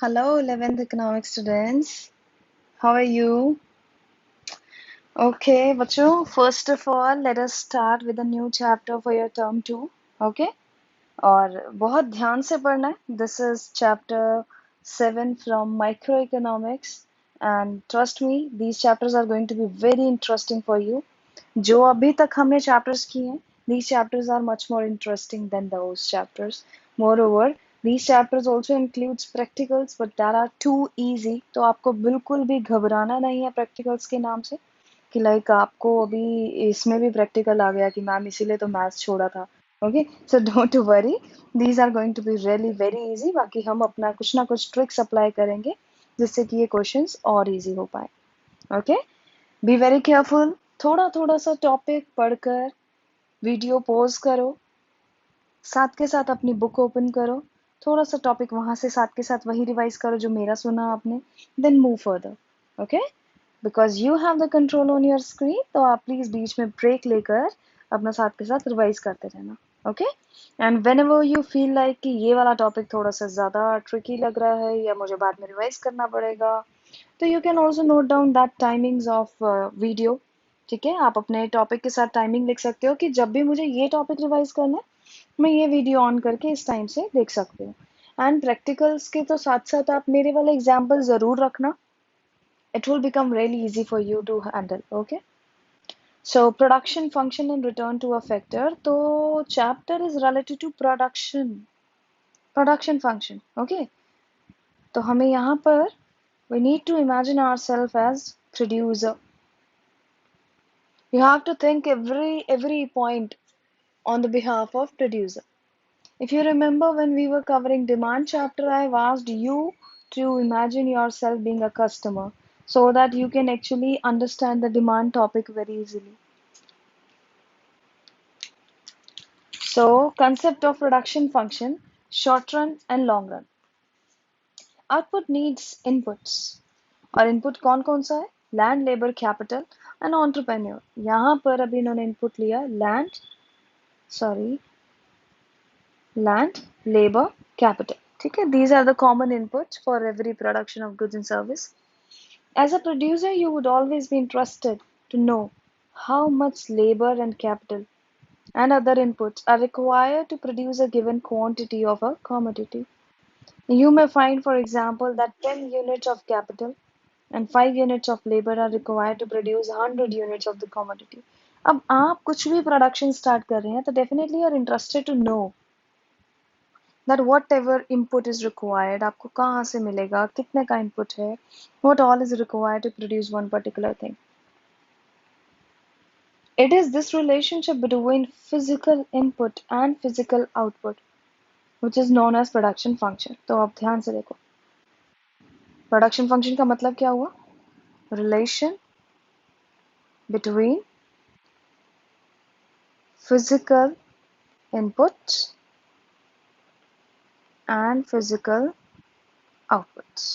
Hello, 11th economics students. How are you? Okay, बच्चों, first of all, let us start with a new chapter for your term 2. Okay? और बहुत ध्यान से पढ़ना है. This is chapter 7 from microeconomics. And trust me, these chapters are going to be very interesting for you. जो अभी तक हमने chapters किए हैं, these chapters are much more interesting than those chapters. Moreover, these chapters also includes practicals, but that are too easy. तो आपको बिल्कुल भी घबराना नहीं है practicals के नाम से कि लाइक आपको अभी इसमें भी प्रैक्टिकल आ गया कि मैम इसीलिए तो मैथ्स छोड़ा था. Okay, so don't worry, these are going to be really very easy. बाकी हम अपना कुछ ना कुछ ट्रिक्स अप्लाई करेंगे जिससे कि ये क्वेश्चंस और इजी हो पाए. Okay, be very careful. थोड़ा थोड़ा सा टॉपिक पढ़कर वीडियो पॉज करो, साथ के साथ अपनी बुक ओपन करो, थोड़ा सा टॉपिक वहां से साथ के साथ वही रिवाइज करो जो मेरा सुना आपने, then move further. Okay, because you have the control on your screen, तो आप प्लीज बीच में ब्रेक लेकर अपना साथ के साथ रिवाइज करते रहना. Okay, and when ever you feel like कि ये वाला टॉपिक थोड़ा सा ज्यादा ट्रिकी लग रहा है या मुझे बाद में रिवाइज करना पड़ेगा, तो you can also note down that timings of video. ठीक है, आप अपने टॉपिक के साथ टाइमिंग लिख सकते हो कि जब भी मुझे ये टॉपिक रिवाइज करना है मैं ये वीडियो ऑन करके इस टाइम से देख सकती हूँ. एंड प्रैक्टिकल्स के तो साथ साथ आप मेरे वाले एग्जाम्पल जरूर रखना. It will become really easy for you to handle. Okay, so production function and return to a factor. So chapter is related to production function. Okay, तो हमें यहाँ पर we need to imagine ourselves as producer. You have to think every point on the behalf of producer. If you remember when we were covering demand chapter, I have asked you to imagine yourself being a customer so that you can actually understand the demand topic very easily. So, concept of production function, short run and long run. Output needs inputs. और input कौन कौन सा है? Land, labour, capital and entrepreneur. यहाँ पर अभी इन्होंने input लिया लैंड, लेबर, कैपिटल. ठीक है, these are the common inputs for every production of goods and service. As a producer, you would always be interested to know how much labor and capital and other inputs are required to produce a given quantity of a commodity. You may find, for example, that 10 units of capital and 5 units of labor are required to produce 100 units of the commodity. अब आप कुछ भी production start कर रहे हैं तो definitely you are interested to know that whatever input is required, आपको कहाँ से मिलेगा, कितने का input है, what all is required to produce one particular thing. It is this relationship between physical input and physical output which is known as production function. तो आप ध्यान से देखो, production function का मतलब क्या हुआ? Relation between physical inputs and physical outputs.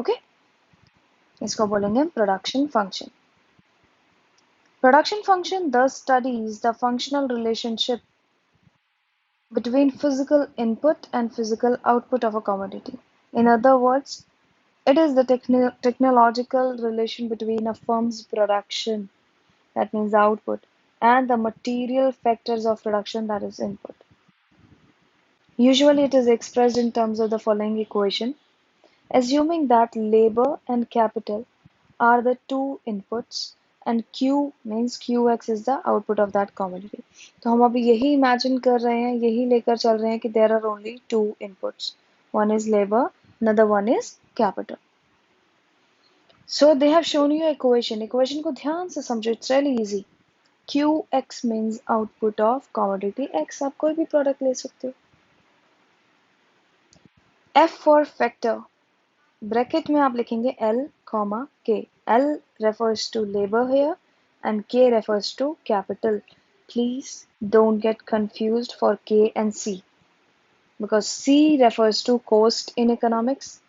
Okay, इसको बोलेंगे production function. Production function thus studies the functional relationship between physical input and physical output of a commodity. In other words, it is the technological relation between a firm's production, that means the output, and the material factors of production, that is input. Usually it is expressed in terms of the following equation. Assuming that labor and capital are the two inputs and Q means QX is the output of that commodity. तो हम अभी यही imagine कर रहे हैं, यही लेकर चल रहे हैं कि there are only two inputs. One is labor, another one is capital. So they have shown you equation. Equation को ध्यान से समझो, it's really easy. QX means output of commodity X. आप कोई भी product ले सकते हो. F for factor. ब्रैकेट में आप लिखेंगे L, K. L refers to labor here and K refers to capital. Please don't get confused for K and C because C refers to cost in economics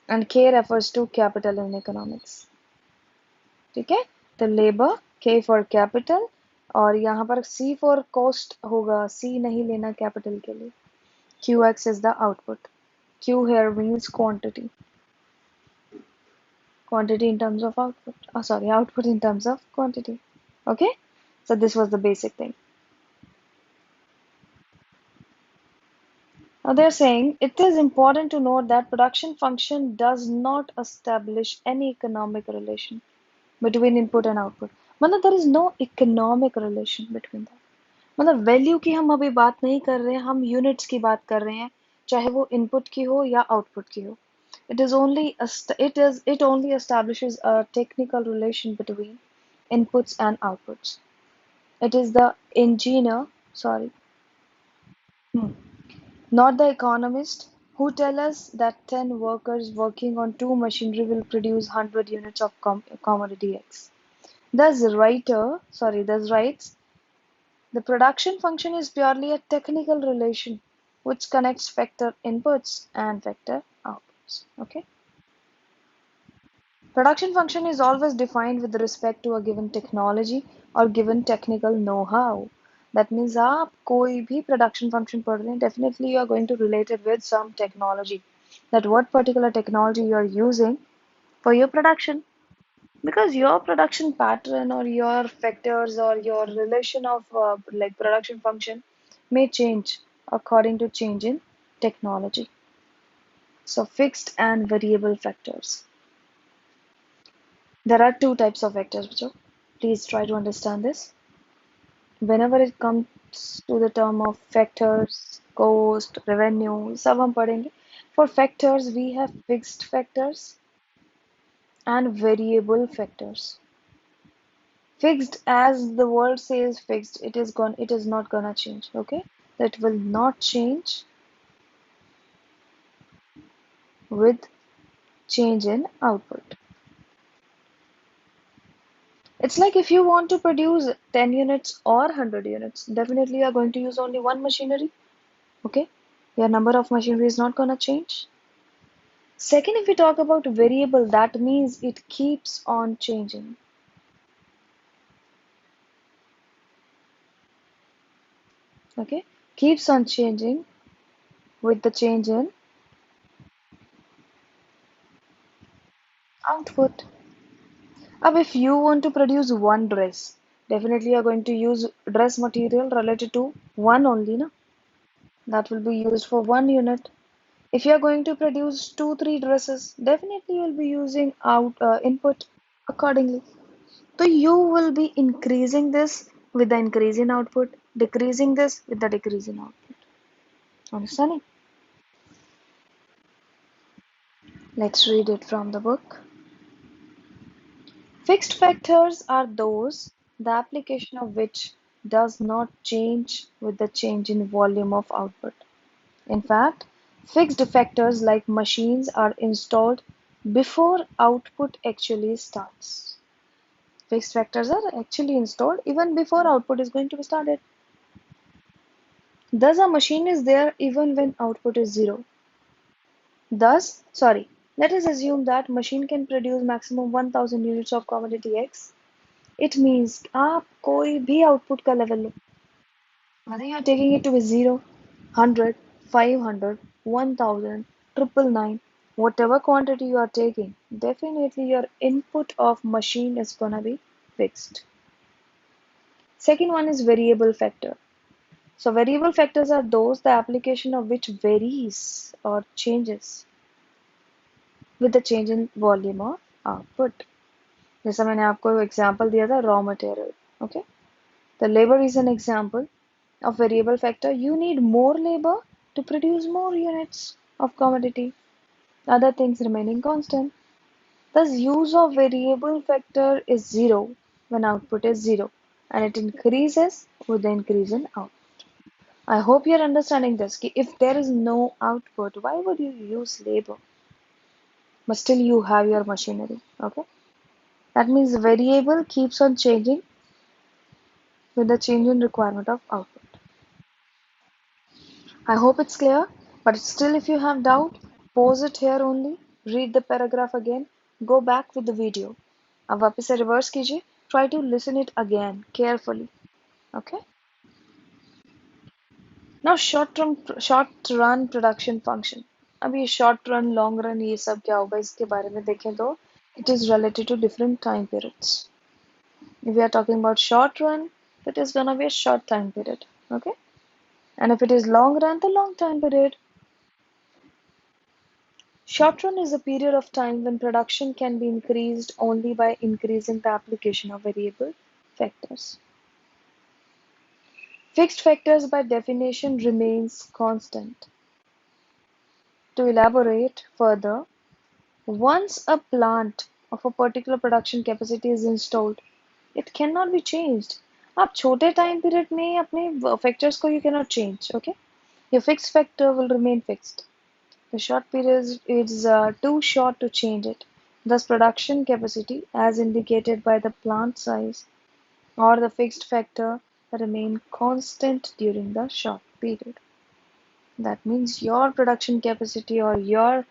and K refers to capital in economics. ठीक है, तो labor, K for capital और यहाँ पर C for cost होगा, C नहीं लेना capital के लिए. QX is the output. Q here means quantity. Quantity in terms of output. Oh, sorry, output in terms of quantity. Okay? So this was the basic thing. Now they're saying it is important to note that production function does not establish any economic relation between input and output. मतलब there is no economic relation between them. मतलब value की हम अभी बात नहीं कर रहे हैं, हम यूनिट्स की बात कर रहे हैं, चाहे वो इनपुट की हो या आउटपुट की हो. It only establishes a technical relation between inputs and outputs. It is the engineer, sorry, hmm, not the economist, who tell us that 10 workers working on two machinery will produce 100 units of commodity X. Thus writes, the production function is purely a technical relation which connects vector inputs and vector outputs. Okay. Production function is always defined with respect to a given technology or given technical know-how. That means आप कोई भी production function पढ़ रहे हैं, definitely you are going to relate it with some technology. That what particular technology you are using for your production. Because your production pattern or your factors or your relation of like production function may change according to change in technology. So fixed and variable factors. There are two types of vectors, Bacho. Please try to understand this. Whenever it comes to the term of factors, cost, revenue, सब हम पढ़ेंगे. For factors, we have fixed factors and variable factors. Fixed, as the word says fixed, it is not gonna change. Okay, that will not change with change in output. It's like if you want to produce 10 units or 100 units, definitely you are going to use only one machinery. Okay, your number of machinery is not gonna change. Second, if we talk about variable, that means it keeps on changing. Okay, keeps on changing with the change in output. Now, if you want to produce one dress, definitely you are going to use dress material related to one only, na? That will be used for one unit. If you are going to produce two, three dresses, definitely you will be using input accordingly. So you will be increasing this with the increase in output, decreasing this with the decrease in output. Understanding? Let's read it from the book. Fixed factors are those the application of which does not change with the change in volume of output. In fact, fixed factors like machines are installed before output actually starts. Fixed factors are actually installed even before output is going to be started. Thus, a machine is there even when output is zero. Let us assume that machine can produce maximum 1000 units of commodity X. It means आप कोई भी output का level low, whether you are taking it to be 0, 100, 500, 1000, 999, whatever quantity you are taking, definitely your input of machine is gonna be fixed. Second one is variable factor. So variable factors are those the application of which varies or changes with the change in volume of output. जैसा मैंने आपको example दिया था raw material. Okay, the labor is an example of variable factor. You need more labor to produce more units of commodity, other things remaining constant. Thus, use of variable factor is zero when output is zero, and it increases with the increase in output. I hope you're understanding this. If there is no output, why would you use labor? But still you have your machinery. Okay, that means the variable keeps on changing with the change in requirement of output. I hope it's clear, but still if you have doubt, pause it here only, read the paragraph again, go back with the video. अब वापस से reverse कीजिए, try to listen it again carefully. Okay? Now short run production function. अब ये short run long run ये सब क्या होगा इसके बारे में देखें तो it is related to different time periods. If we are talking about short run, it is gonna be a short time period, okay? And if it is long run, the long time period. Short run is a period of time when production can be increased only by increasing the application of variable factors. Fixed factors by definition remains constant. To elaborate further, once a plant of a particular production capacity is installed, it cannot be changed. आप छोटे time period में अपने factors को you cannot change, okay? Your fixed factor will remain fixed. The short period is too short to change it. Thus, production capacity, as indicated by the plant size or the fixed factor, remain constant during the short period. That means your production capacity or your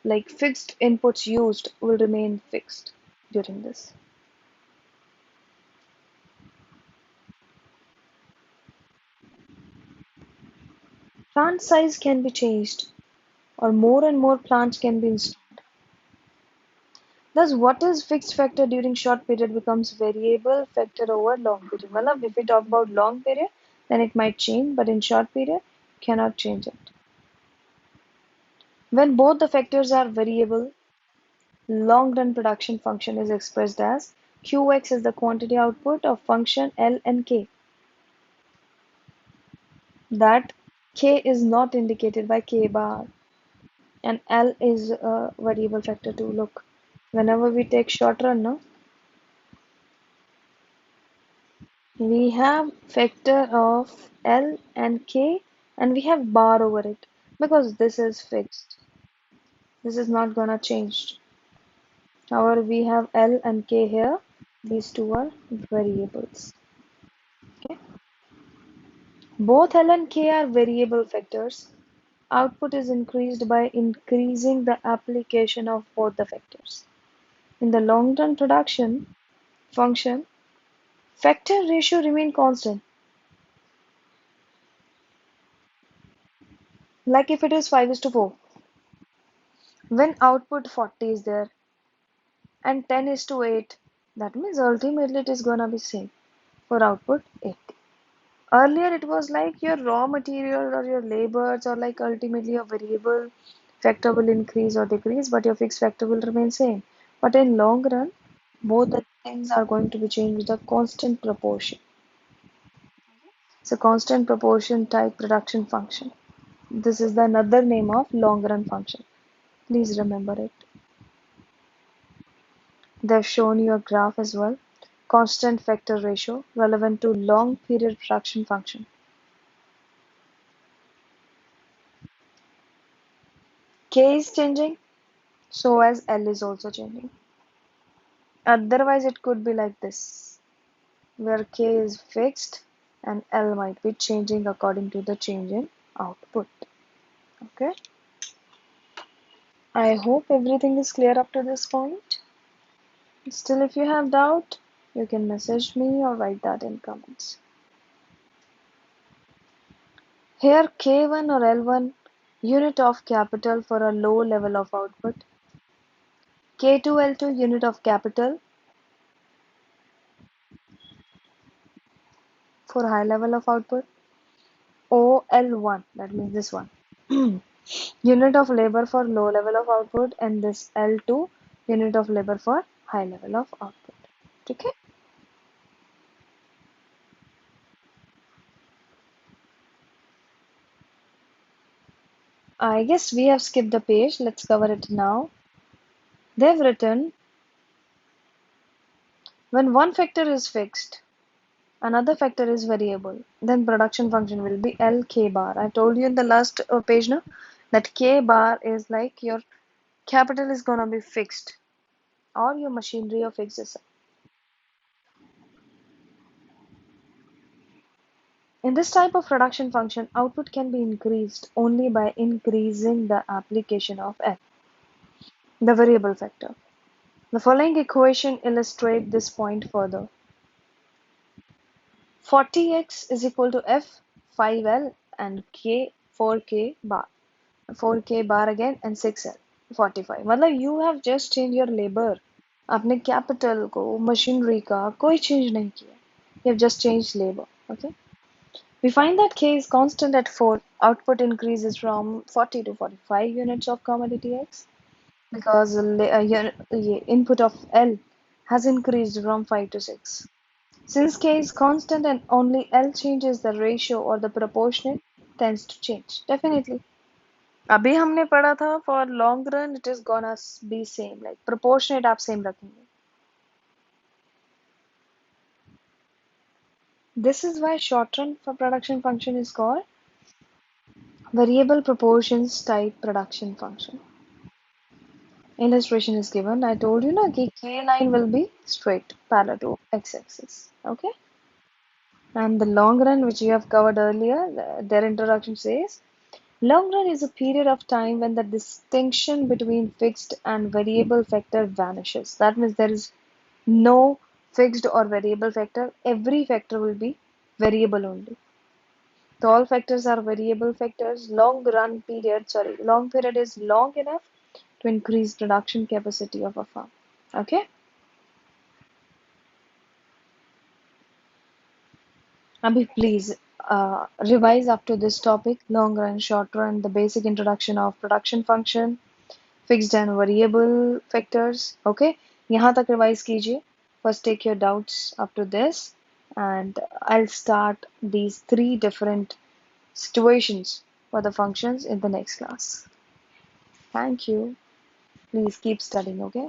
like fixed inputs used will remain fixed during this. Plant size can be changed, or more and more plants can be installed. Thus, what is fixed factor during short period becomes variable factor over long period. Well, if we talk about long period, then it might change, but in short period, cannot change it. When both the factors are variable, long run production function is expressed as Qx is the quantity output of function L and K. That K is not indicated by K bar, and L is a variable factor too. Look, whenever we take short run, no, we have factor of L and K and we have bar over it because this is fixed. This is not gonna change. However, we have L and K here. These two are variables. Okay. Both L and K are variable factors. Output is increased by increasing the application of both the factors. In the long run production function, factor ratio remain constant. Like if it is 5 is to 4, when output 40 is there and 10 is to 8, that means ultimately it is gonna be same for output 80. Earlier it was like your raw material or your labors or like ultimately your variable factor will increase or decrease, but your fixed factor will remain same. But in long run, both the things are going to be changed with a constant proportion. It's a constant proportion type production function. This is the another name of long run function. Please remember it. They've shown you a graph as well. Constant factor ratio relevant to long period production function. K is changing, so as L is also changing. Otherwise, it could be like this, where K is fixed and L might be changing according to the change in output. Okay. I hope everything is clear up to this point. Still, if you have doubt, you can message me or write that in comments. Here K1 or L1 unit of capital for a low level of output, K2 L2 unit of capital for high level of output, OL1, that means this one, unit of labor for low level of output, and this L2 unit of labor for high level of output. Okay. I guess we have skipped the page. Let's cover it now. They've written when one factor is fixed, another factor is variable, then production function will be LK bar. I told you in the last page now that K bar is like your capital is gonna be fixed or your machinery or fixed asset. In this type of production function, output can be increased only by increasing the application of F, the variable factor. The following equation illustrates this point further. 40x is equal to F 5L and K 4K bar. 4K bar again and 6L 45. मतलब you have just changed your labor. आपने capital को machinery का कोई change नहीं किया. You have just changed labor. Okay. We find that K is constant at 4. Output increases from 40 to 45 units of commodity X because input of L has increased from 5 to 6. Since K is constant and only L changes, the ratio or the proportionate tends to change. Definitely. अभी हमने पढ़ा था for long run it is gonna be same like proportionate आप same रखेंगे. This is why short run for production function is called variable proportions type production function. Illustration is given. I told you na कि K line will be straight parallel to x-axis. Okay. And the long run which you have covered earlier, their introduction says long run is a period of time when the distinction between fixed and variable factor vanishes. That means there is no fixed or variable factor. Every factor will be variable only. So all factors are variable factors. Long period is long enough to increase production capacity of a farm. Okay. Abhi, please revise up to this topic, long run, short run, the basic introduction of production function, fixed and variable factors. Okay, यहाँ तक revise कीजिए. First take your doubts up to this and I'll start these three different situations for the functions in the next class. Thank you. Please keep studying, okay?